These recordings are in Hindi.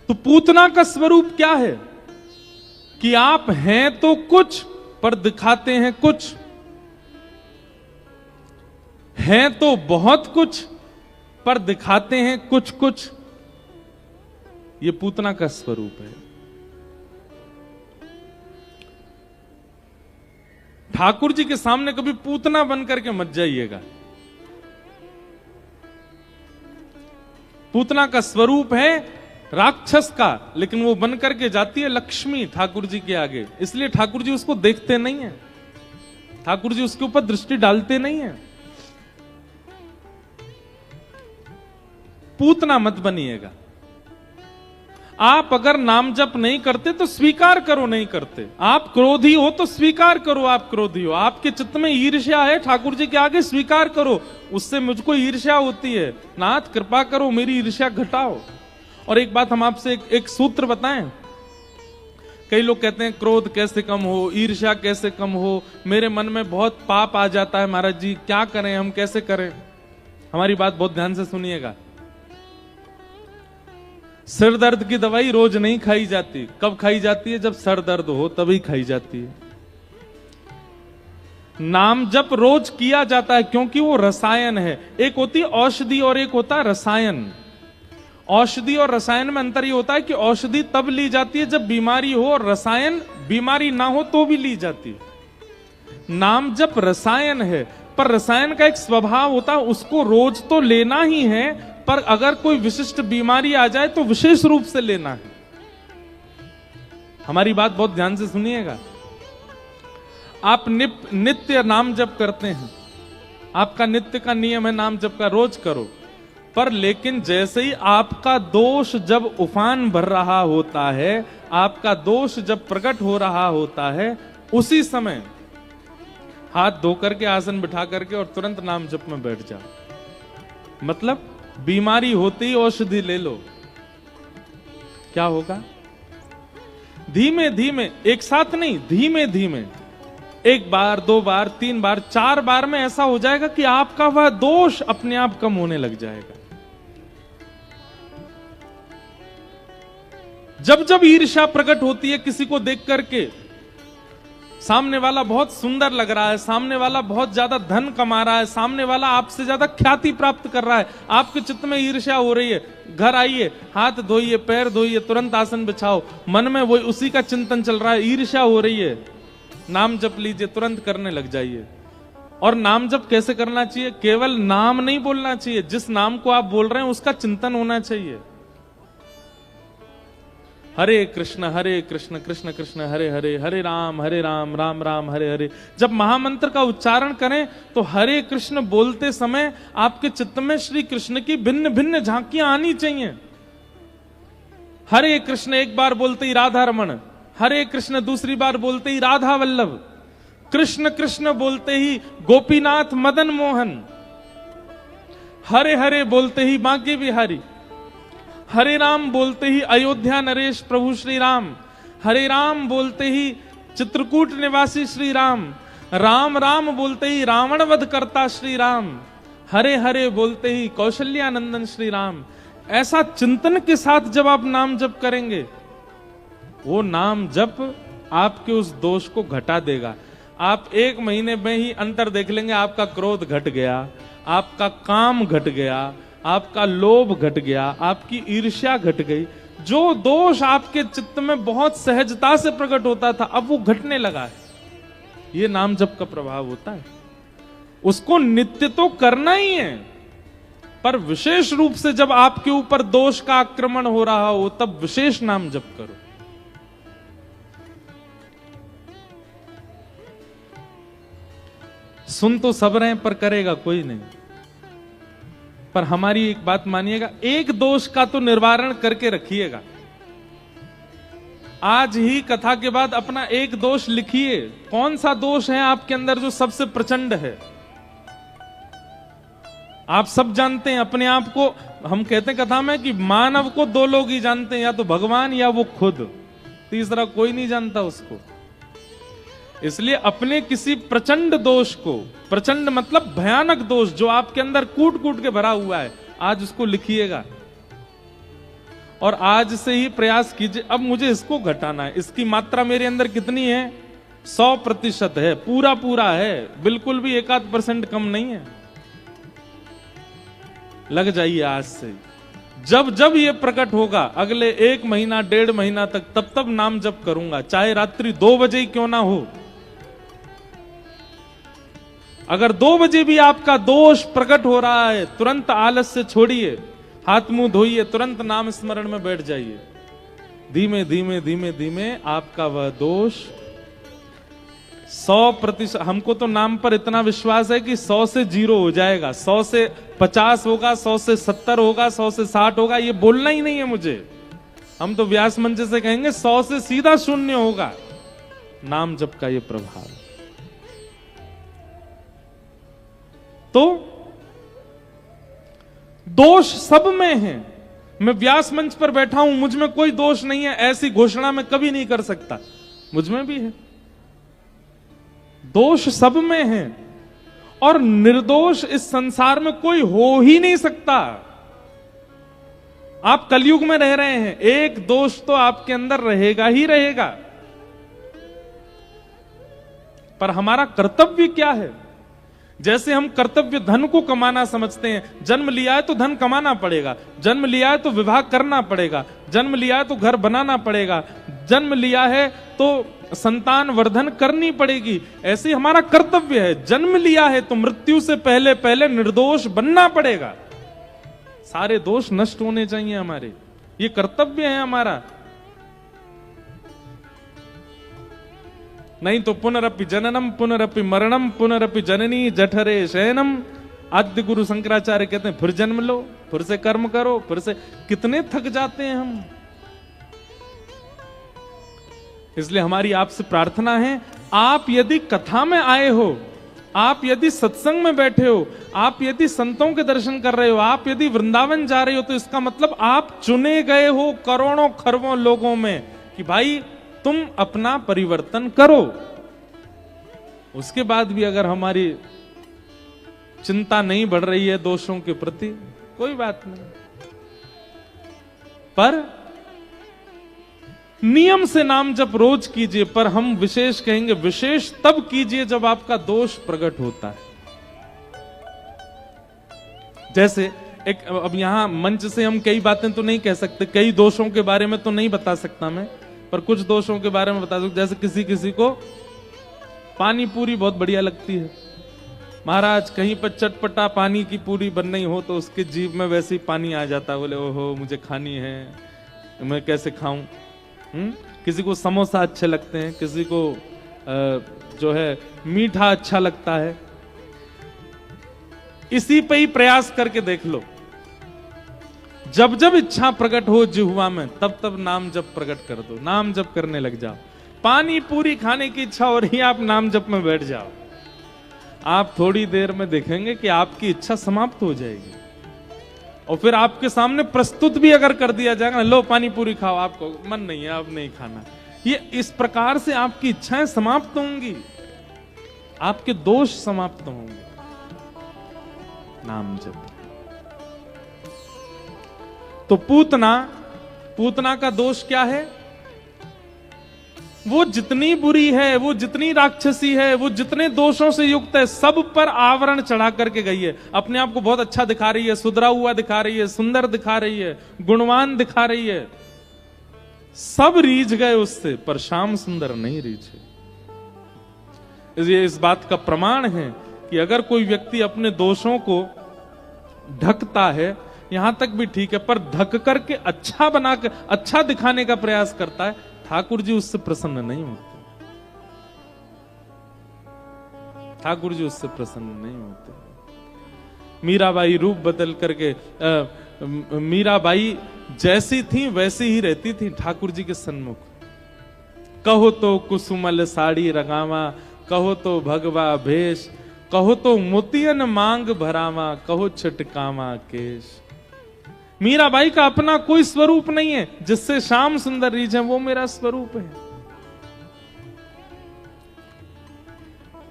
तो पूतना का स्वरूप क्या है कि आप हैं तो कुछ पर दिखाते हैं कुछ, हैं तो बहुत कुछ पर दिखाते हैं कुछ कुछ। ये पूतना का स्वरूप है। ठाकुर जी के सामने कभी पूतना बन करके मत जाइएगा। पूतना का स्वरूप है राक्षस का, लेकिन वो बन करके जाती है लक्ष्मी ठाकुर जी के आगे, इसलिए ठाकुर जी उसको देखते नहीं है, ठाकुर जी उसके ऊपर दृष्टि डालते नहीं है। पूतना मत बनिएगा। आप अगर नाम जप नहीं करते तो स्वीकार करो नहीं करते। आप क्रोधी हो तो स्वीकार करो आप क्रोधी हो। आपके चित्त में ईर्ष्या है, ठाकुर जी के आगे स्वीकार करो, उससे मुझको ईर्ष्या होती है, नाथ कृपा करो मेरी ईर्ष्या घटाओ। और एक बात हम आपसे एक सूत्र बताएं। कई लोग कहते हैं क्रोध कैसे कम हो, ईर्ष्या कैसे कम हो, मेरे मन में बहुत पाप आ जाता है महाराज जी, क्या करें हम, कैसे करें। हमारी बात बहुत ध्यान से सुनिएगा। सिर दर्द की दवाई रोज नहीं खाई जाती। कब खाई जाती है? जब सर दर्द हो तभी खाई जाती है। नाम जप रोज किया जाता है क्योंकि वो रसायन है। एक होती है औषधि और एक होता है रसायन। औषधि और रसायन में अंतर ये होता है कि औषधि तब ली जाती है जब बीमारी हो, और रसायन बीमारी ना हो तो भी ली जाती है। नाम जप रसायन है, पर रसायन का एक स्वभाव होता है, उसको रोज तो लेना ही है, पर अगर कोई विशिष्ट बीमारी आ जाए तो विशेष रूप से लेना है। हमारी बात बहुत ध्यान से सुनिएगा। आप नित्य नाम जप करते हैं, आपका नित्य का नियम है नाम जप का, रोज करो, पर लेकिन जैसे ही आपका दोष जब उफान भर रहा होता है, आपका दोष जब प्रकट हो रहा होता है, उसी समय हाथ धो करके आसन बिठा करके और तुरंत नाम जप में बैठ जाओ। मतलब बीमारी होती ही औषधि ले लो। क्या होगा? धीमे धीमे, एक साथ नहीं, धीमे धीमे, एक बार, दो बार, तीन बार, चार बार में ऐसा हो जाएगा कि आपका वह दोष अपने आप कम होने लग जाएगा। जब जब ईर्ष्या प्रकट होती है किसी को देख करके, सामने वाला बहुत सुंदर लग रहा है, सामने वाला बहुत ज्यादा धन कमा रहा है, सामने वाला आपसे ज्यादा ख्याति प्राप्त कर रहा है, आपके चित्त में ईर्ष्या हो रही है, घर आइए, हाथ धोइए, पैर धोइए, तुरंत आसन बिछाओ, मन में वो उसी का चिंतन चल रहा है, ईर्ष्या हो रही है, नाम जप लीजिए, तुरंत करने लग जाइए। और नाम जप कैसे करना चाहिए? केवल नाम नहीं बोलना चाहिए, जिस नाम को आप बोल रहे हैं उसका चिंतन होना चाहिए। हरे कृष्ण कृष्ण कृष्ण हरे हरे, हरे राम राम राम हरे हरे। जब महामंत्र का उच्चारण करें तो हरे कृष्ण बोलते समय आपके चित्त में श्री कृष्ण की भिन्न भिन्न झांकियां आनी चाहिए। हरे कृष्ण एक बार बोलते ही राधा रमण, हरे कृष्ण दूसरी बार बोलते ही राधा वल्लभ, कृष्ण कृष्ण बोलते ही गोपीनाथ मदन मोहन, हरे हरे बोलते ही बांके बिहारी, हरे राम बोलते ही अयोध्या नरेश प्रभु श्री राम, हरे राम बोलते ही चित्रकूट निवासी श्री राम, राम राम बोलते ही रावण वध करता श्री राम, हरे हरे बोलते ही कौशल्यानंदन श्री राम। ऐसा चिंतन के साथ जब आप नाम जप करेंगे, वो नाम जप आपके उस दोष को घटा देगा। आप 1 महीने में ही अंतर देख लेंगे। आपका क्रोध घट गया, आपका काम घट गया, आपका लोभ घट गया, आपकी ईर्ष्या घट गई। जो दोष आपके चित्त में बहुत सहजता से प्रकट होता था, अब वो घटने लगा है। ये नाम जप का प्रभाव होता है। उसको नित्य तो करना ही है, पर विशेष रूप से जब आपके ऊपर दोष का आक्रमण हो रहा हो तब विशेष नाम जप करो। सुन तो सब रहे पर करेगा कोई नहीं। पर हमारी एक बात मानिएगा, एक दोष का तो निवारण करके रखिएगा। आज ही कथा के बाद अपना एक दोष लिखिए। कौन सा दोष है आपके अंदर जो सबसे प्रचंड है? आप सब जानते हैं अपने आप को। हम कहते हैं कथा में कि मानव को 2 लोग ही जानते हैं, या तो भगवान या वो खुद, तीसरा कोई नहीं जानता उसको। इसलिए अपने किसी प्रचंड दोष को, प्रचंड मतलब भयानक दोष जो आपके अंदर कूट कूट के भरा हुआ है, आज उसको लिखिएगा और आज से ही प्रयास कीजिए, अब मुझे इसको घटाना है। इसकी मात्रा मेरे अंदर कितनी है? 100% है, पूरा पूरा है, बिल्कुल भी 1% कम नहीं है। लग जाइए आज से। जब जब ये प्रकट होगा, अगले 1 महीना 1.5 महीना तक, तब तब नाम जप करूंगा, चाहे रात्रि 2 बजे ही क्यों ना हो। अगर 2 बजे भी आपका दोष प्रकट हो रहा है, तुरंत आलस्य छोड़िए, हाथ मुंह धोइए, तुरंत नाम स्मरण में बैठ जाइए। धीमे धीमे धीमे धीमे आपका वह दोष 100%, हमको तो नाम पर इतना विश्वास है कि 100 से 0 हो जाएगा, 100 से 50 होगा, 100 से 70 होगा, 100 से 60 होगा, ये बोलना ही नहीं है मुझे। हम तो व्यास मंच से कहेंगे 100 से सीधा 0 होगा नाम जप का ये प्रभाव। तो दोष सब में है। मैं व्यास मंच पर बैठा हूं, मुझ में कोई दोष नहीं है, ऐसी घोषणा मैं कभी नहीं कर सकता। मुझ में भी है, दोष सब में है, और निर्दोष इस संसार में कोई हो ही नहीं सकता। आप कलयुग में रह रहे हैं, एक दोष तो आपके अंदर रहेगा ही रहेगा। पर हमारा कर्तव्य क्या है? जैसे हम कर्तव्य धन को कमाना समझते हैं, जन्म लिया है तो धन कमाना पड़ेगा, जन्म लिया है तो विवाह करना पड़ेगा, जन्म लिया है तो घर बनाना पड़ेगा, जन्म लिया है तो संतान वर्धन करनी पड़ेगी। ऐसे हमारा कर्तव्य है। जन्म लिया है तो मृत्यु से पहले पहले निर्दोष बनना पड़ेगा, सारे दोष नष्ट होने चाहिए हमारे, ये कर्तव्य है हमारा। नहीं तो पुनरपि जननम पुनरपि मरणम पुनरपि जननी जठरे शयनम। आद्य गुरु शंकराचार्य कहते हैं फिर जन्म लो, फिर से कर्म करो, फिर से। कितने थक जाते हैं हम। इसलिए हमारी आपसे प्रार्थना है, आप यदि कथा में आए हो, आप यदि सत्संग में बैठे हो, आप यदि संतों के दर्शन कर रहे हो, आप यदि वृंदावन जा रहे हो, तो इसका मतलब आप चुने गए हो करोड़ों खरबों लोगों में कि भाई तुम अपना परिवर्तन करो। उसके बाद भी अगर हमारी चिंता नहीं बढ़ रही है दोषों के प्रति, कोई बात नहीं, पर नियम से नाम जप रोज कीजिए। पर हम विशेष कहेंगे, विशेष तब कीजिए जब आपका दोष प्रकट होता है। जैसे एक, अब यहां मंच से हम कई बातें तो नहीं कह सकते, कई दोषों के बारे में तो नहीं बता सकता मैं, पर कुछ दोषों के बारे में बता सकता। जैसे किसी किसी को पानी पूरी बहुत बढ़िया लगती है, महाराज कहीं पर चटपटा पानी की पूरी बन नहीं हो तो उसके जीभ में वैसे ही पानी आ जाता, बोले ओहो मुझे खानी है, मैं कैसे खाऊं। किसी को समोसा अच्छे लगते हैं, किसी को जो है मीठा अच्छा लगता है। इसी पे ही प्रयास करके देख लो, जब जब इच्छा प्रकट हो जिह्वा में, तब तब नाम जप प्रकट कर दो, नाम जप करने लग जाओ। पानी पूरी खाने की इच्छा हो रही है, आप नाम जप में बैठ जाओ, आप थोड़ी देर में देखेंगे कि आपकी इच्छा समाप्त हो जाएगी। और फिर आपके सामने प्रस्तुत भी अगर कर दिया जाएगा, लो पानी पूरी खाओ, आपको मन नहीं है, अब नहीं खाना, ये इस प्रकार से आपकी इच्छाएं समाप्त होंगी, आपके दोष समाप्त होंगे। नाम जप। तो पूतना का दोष क्या है? वो जितनी बुरी है, वो जितनी राक्षसी है, वो जितने दोषों से युक्त है, सब पर आवरण चढ़ा करके गई है। अपने आप को बहुत अच्छा दिखा रही है, सुधरा हुआ दिखा रही है, सुंदर दिखा रही है, गुणवान दिखा रही है। सब रीझ गए उससे, पर श्याम सुंदर नहीं रीझे। इस बात का प्रमाण है कि अगर कोई व्यक्ति अपने दोषों को ढकता है, यहां तक भी ठीक है, पर ढक करके अच्छा बनाकर अच्छा दिखाने का प्रयास करता है, ठाकुर जी उससे प्रसन्न नहीं होते। ठाकुर जी उससे प्रसन्न नहीं होते। मीराबाई रूप बदल करके, मीराबाई जैसी थी वैसी ही रहती थी ठाकुर जी के सन्मुख। कहो तो कुसुमल साड़ी रंगावा, कहो तो भगवा भेष, कहो तो मोतियन मांग भरावा, कहो छटकावा केश। मीराबाई का अपना कोई स्वरूप नहीं है, जिससे श्याम सुंदर रीझे, वो मेरा स्वरूप है।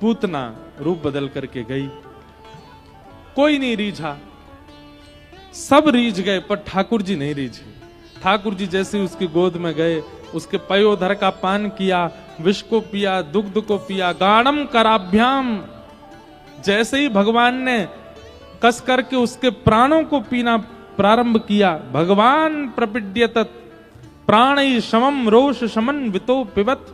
पूतना रूप बदल करके गई, कोई नहीं रीझा, सब रीझ गए, पर ठाकुर जी नहीं रीझे। ठाकुर जी जैसे ही उसकी गोद में गए, उसके पयोधर का पान किया, विष को पिया, दुग्ध को पिया, गाढ़म कराभ्याम, जैसे ही भगवान ने कस करके उसके प्राणों को पीना प्रारंभ किया, भगवान प्रपिड्यत प्राणी शमम रोष शमन वितो पिबत,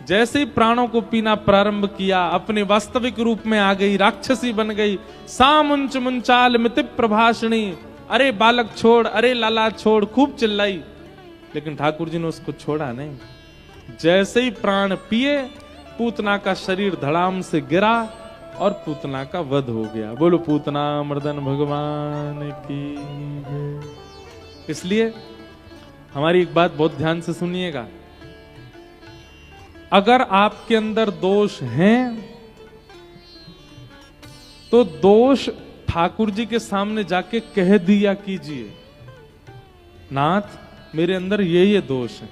जैसे ही प्राणों को पीना प्रारंभ किया अपने वास्तविक रूप में आ गई, राक्षसी बन गई। सामुंच मुंचाल मिति प्रभाषणी, अरे बालक छोड़, अरे लाला छोड़, खूब चिल्लाई, लेकिन ठाकुर जी ने उसको छोड़ा नहीं। जैसे ही प्राण पिए पूतना का शरीर धड़ाम से गिरा और पूतना का वध हो गया। बोलो पूतना मर्दन भगवान की जय। इसलिए हमारी एक बात बहुत ध्यान से सुनिएगा, अगर आपके अंदर दोष हैं तो दोष ठाकुर जी के सामने जाके कह दिया कीजिए, नाथ मेरे अंदर ये दोष हैं,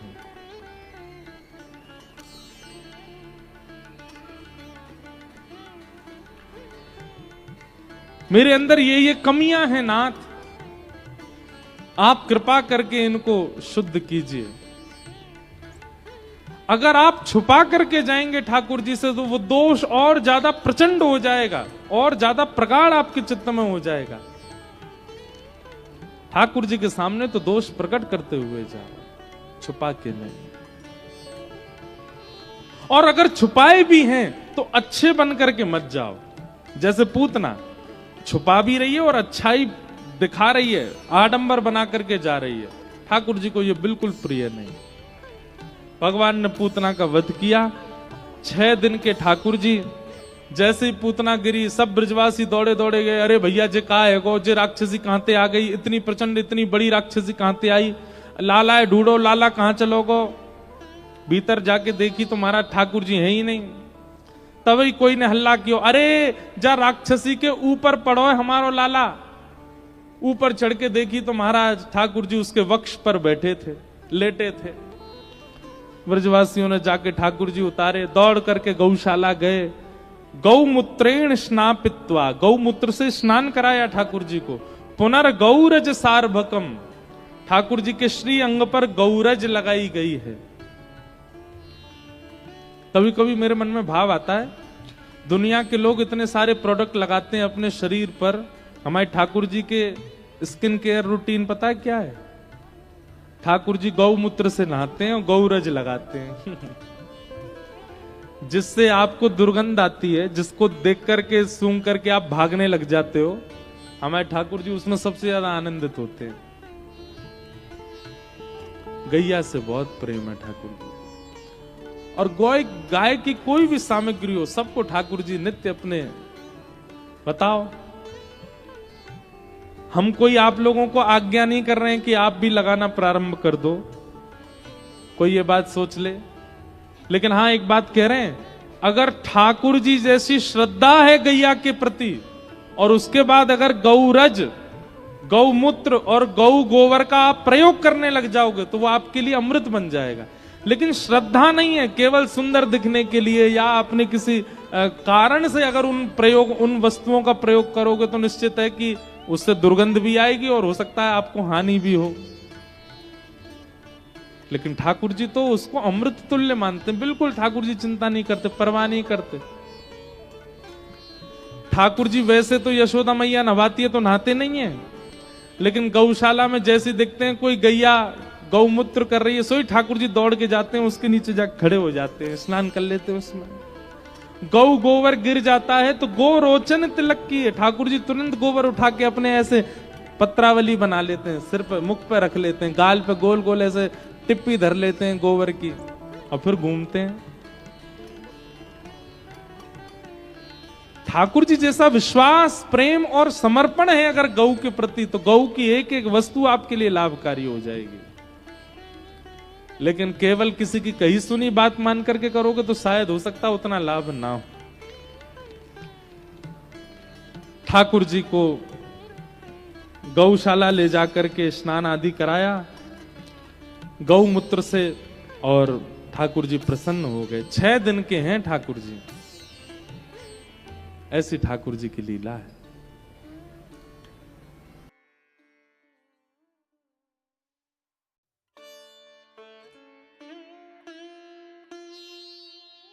मेरे अंदर ये कमियां हैं नाथ, आप कृपा करके इनको शुद्ध कीजिए। अगर आप छुपा करके जाएंगे ठाकुर जी से तो वो दोष और ज्यादा प्रचंड हो जाएगा, और ज्यादा प्रगाढ़ आपके चित्त में हो जाएगा। ठाकुर जी के सामने तो दोष प्रकट करते हुए जाओ, छुपा के नहीं। और अगर छुपाए भी हैं तो अच्छे बन करके मत जाओ। जैसे पूतना छुपा भी रही है और अच्छाई दिखा रही है, आडंबर बना करके जा रही है, ठाकुर जी को यह बिल्कुल प्रिय नहीं। भगवान ने पूतना का वध किया। 6 दिन के ठाकुर जी जैसे ही पूतना गिरी, सब ब्रजवासी दौड़े दौड़े गए, अरे भैया जे कहा है गो, जे राक्षसी कहां ते आ गई, इतनी प्रचंड इतनी बड़ी राक्षसी कहां ते आई, लाला ढूंढो, लाला कहां चलोगो। भीतर जाके देखी तो महाराज ठाकुर जी है ही नहीं। तभी कोई ने हल्ला किया, अरे जा राक्षसी के ऊपर पड़ो है हमारो लाला। ऊपर चढ़ के देखी तो महाराज ठाकुर जी उसके वक्ष पर बैठे थे, लेटे थे। ब्रजवासियों ने जाके ठाकुर जी उतारे, दौड़ करके गौशाला गए, गौमूत्रेण स्नापित्वा, गौमूत्र से स्नान कराया ठाकुर जी को। पुनर्गौरज सार्भकम, ठाकुर जी के श्री अंग पर गौरज लगाई गई है। कभी कभी मेरे मन में भाव आता है, दुनिया के लोग इतने सारे प्रोडक्ट लगाते हैं अपने शरीर पर, हमारे ठाकुर जी के स्किन केयर रूटीन पता है क्या है? ठाकुर जी गौमूत्र से नहाते हैं और गौरज लगाते हैं जिससे आपको दुर्गंध आती है, जिसको देख करके सूंघ करके आप भागने लग जाते हो। हमारे ठाकुर जी उसमें सबसे ज्यादा आनंदित होते हैं। गैया से बहुत प्रेम है ठाकुर जी, और गाय की कोई भी सामग्री हो, सबको ठाकुर जी नित्य अपने। बताओ, हम कोई आप लोगों को आज्ञा नहीं कर रहे हैं कि आप भी लगाना प्रारंभ कर दो, कोई ये बात सोच ले। लेकिन हाँ एक बात कह रहे हैं, अगर ठाकुर जी जैसी श्रद्धा है गैया के प्रति, और उसके बाद अगर गौरज, गौमूत्र और गौ गोबर का आप प्रयोग करने लग जाओगे तो वो आपके लिए अमृत बन जाएगा। लेकिन श्रद्धा नहीं है, केवल सुंदर दिखने के लिए या अपने किसी कारण से अगर उन वस्तुओं का प्रयोग करोगे तो निश्चित है कि उससे दुर्गंध भी आएगी और हो सकता है आपको हानि भी हो। लेकिन ठाकुर जी तो उसको अमृत तुल्य मानते हैं, बिल्कुल ठाकुर जी चिंता नहीं करते, परवाह नहीं करते। ठाकुर जी वैसे तो यशोदा मैया नहाती है तो नहाते नहीं है, लेकिन गौशाला में जैसे देखते हैं कोई गैया गौमूत्र कर रही है, सोई ठाकुर जी दौड़ के जाते हैं, उसके नीचे जाकर खड़े हो जाते हैं, स्नान कर लेते हैं उसमें। गौ गोबर गिर जाता है तो गो रोचन तिलक की है, ठाकुर जी तुरंत गोबर उठा के अपने ऐसे पत्रावली बना लेते हैं, सिर पे मुख पे रख लेते हैं, गाल पे गोल गोल ऐसे टिप्पी धर लेते हैं गोबर की, और फिर घूमते हैं। ठाकुर जी जैसा विश्वास, प्रेम और समर्पण है अगर गौ के प्रति, तो गौ की एक एक वस्तु आपके लिए लाभकारी हो जाएगी। लेकिन केवल किसी की कही सुनी बात मान करके करोगे तो शायद हो सकता उतना लाभ ना हो। ठाकुर जी को गौशाला ले जाकर के स्नान आदि कराया गौमूत्र से, और ठाकुर जी प्रसन्न हो गए। 6 दिन के हैं ठाकुर जी, ऐसी ठाकुर जी की लीला है।